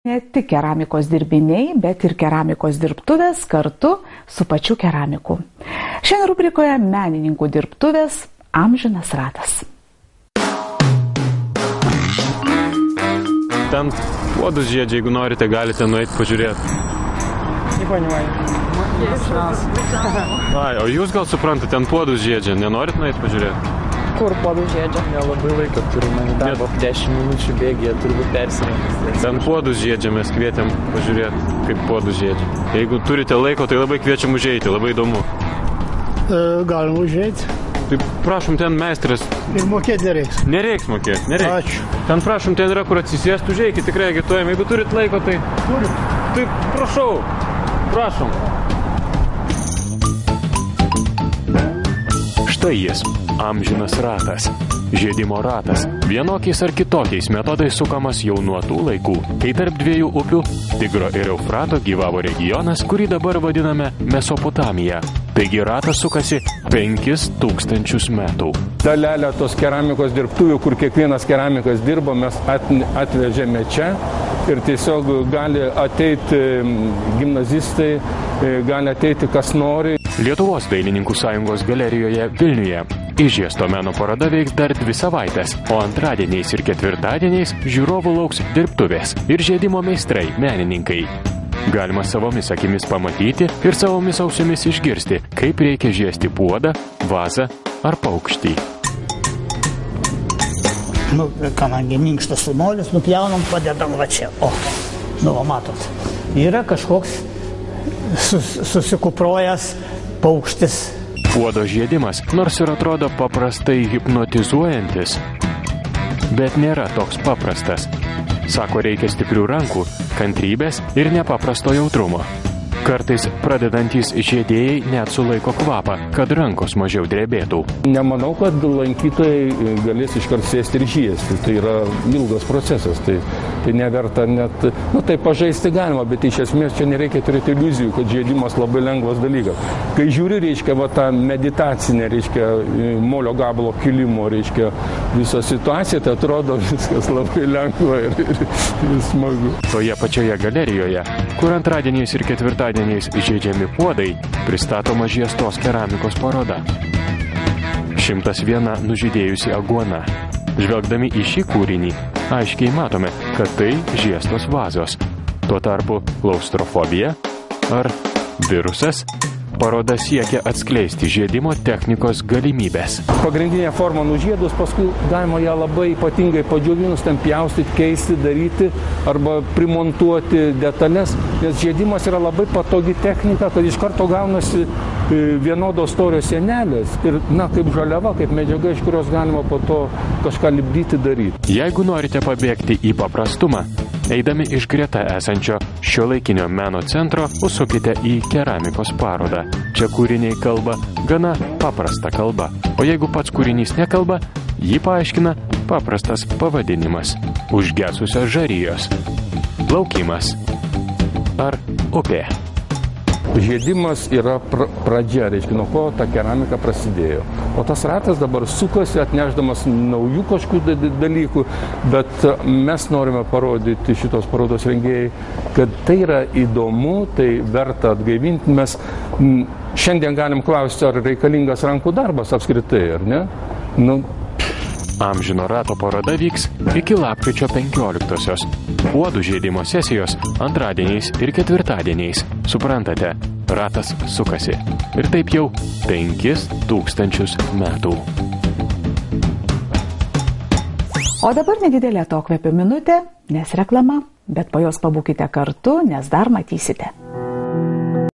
Ne tik keramikos dirbiniai, bet ir keramikos dirbtuvės kartu su pačiu keramiku. Šiandien rubrikoje menininkų dirbtuvės Amžinas ratas. Ten puodus žiedžia, jeigu norite, galite nueiti pažiūrėti. O jūs gal suprantate, ten puodus žiedžia, nenorit nueiti pažiūrėti? Kur puodų žiedžia? Nelabai laiko turime į darbą, 10 minučių bėgėje turbūt persirengti. Ten puodus žiedžia, mes kvietėm pažiūrėti, kaip puodus žiedžia. Jeigu turite laiko, tai labai kviečiam užeiti, labai įdomu. Galim užeiti. Tai prašom, ten meistras. Ir mokėti nereiks. Nereiks mokėti, nereiks. Ačiū. Ten prašom, ten yra, kur atsisėst, užeikit, tikrai agituojam. Jeigu turit laiko, tai... Turim. Tai prašau, prašom. Štai jis, Amžinas ratas. Žiedimo ratas. Vienokiais ar kitokiais metodais sukamas jau nuo tų laikų, kai tarp dviejų upių, Tigro ir Eufrato, gyvavo regionas, kurį dabar vadiname Mesopotamija. Taigi ratas sukasi 5000 metų. Dalelę tos keramikos dirbtuvių, kur kiekvienas keramikas dirba, mes atvežėme čia ir tiesiog gali ateiti gimnazistai, gali ateiti kas nori. Lietuvos dailininkų sąjungos galerijoje Vilniuje Įžiesto meno paroda veiks dar 2 savaitės, o antradieniais ir ketvirtadieniais žiūrovų lauks dirbtuvės ir žiedimo meistrai, menininkai. Galima savomis akimis pamatyti ir savomis ausimis išgirsti, kaip reikia žiesti puodą, vazą ar paukštį. Kadangi minkštas molis, nupjaunam, padedam va čia. Matot, yra kažkoks susikuprojęs paukštis. Puodo žiedimas, nors ir atrodo paprastai hipnotizuojantis, bet nėra toks paprastas. Sako, reikia stiprių rankų, kantrybės ir nepaprasto jautrumo. Kartais pradedantys žiedėjai net sulaiko kvapą, kad rankos mažiau drebėtų. Nemanau, kad lankytojai galės iškart sėsti ir žiesti. Tai yra ilgas procesas. Tai neverta net... Tai pažaisti galima, bet iš esmės čia nereikia turėti iliuzijų, kad žiedimas labai lengvas dalykas. Kai žiūri, reiškia, tą meditacinę, reiškia, molio gabalo kilimo, reiškia, visą situaciją, tai atrodo viskas labai lengva ir smagu. Toje pačioje galerijoje, kur antradieniais ir ketvirtadieniais žiedžiami puodai, pristatoma Žiestos keramikos paroda. 101 nužydėjusi aguona. Žvelgdami į šį kūrinį, aiškiai matome, kad tai žiestos vazos. Tuo tarpu klaustrofobija ar virusas paroda siekia atskleisti žiedimo technikos galimybės. Pagrindinė forma nužiedus, paskui galima ją labai ypatingai padžiovinus, ten pjaustyti, keisti, daryti arba primontuoti detalės, nes žiedimas yra labai patogi technika, kad iš karto gaunasi vienodos storio sienelės ir, kaip žaliava, kaip medžiaga, iš kurios galima po to kažką lipdyti, daryti. Jeigu norite pabėgti į paprastumą, eidami iš greta esančio šiuolaikinio meno centro, užsukite į keramikos parodą. Čia kūriniai kalba gana paprasta kalba, o jeigu pats kūrinys nekalba, jį paaiškina paprastas pavadinimas – užgesusios žarijos, laukimas ar upė. Žiedimas yra pradžia, reiškia, nuo ko ta keramika prasidėjo. O tas ratas dabar sukasi, atnešdamas naujų kažkokių dalykų, bet mes norime parodyti šitos parodos rengėjai, kad tai yra įdomu, tai verta atgaivinti. Mes šiandien galim klausti, ar reikalingas rankų darbas apskritai, ar ne? Amžino rato paroda vyks iki lapkričio 15-osios. Puodų žiedimo sesijos antradieniais ir ketvirtadieniais. Suprantate, ratas sukasi. Ir taip jau 5000 metų. O dabar nedidelė atokvėpio minutė, nes reklama, bet po jos pabūkite kartu, nes dar matysite.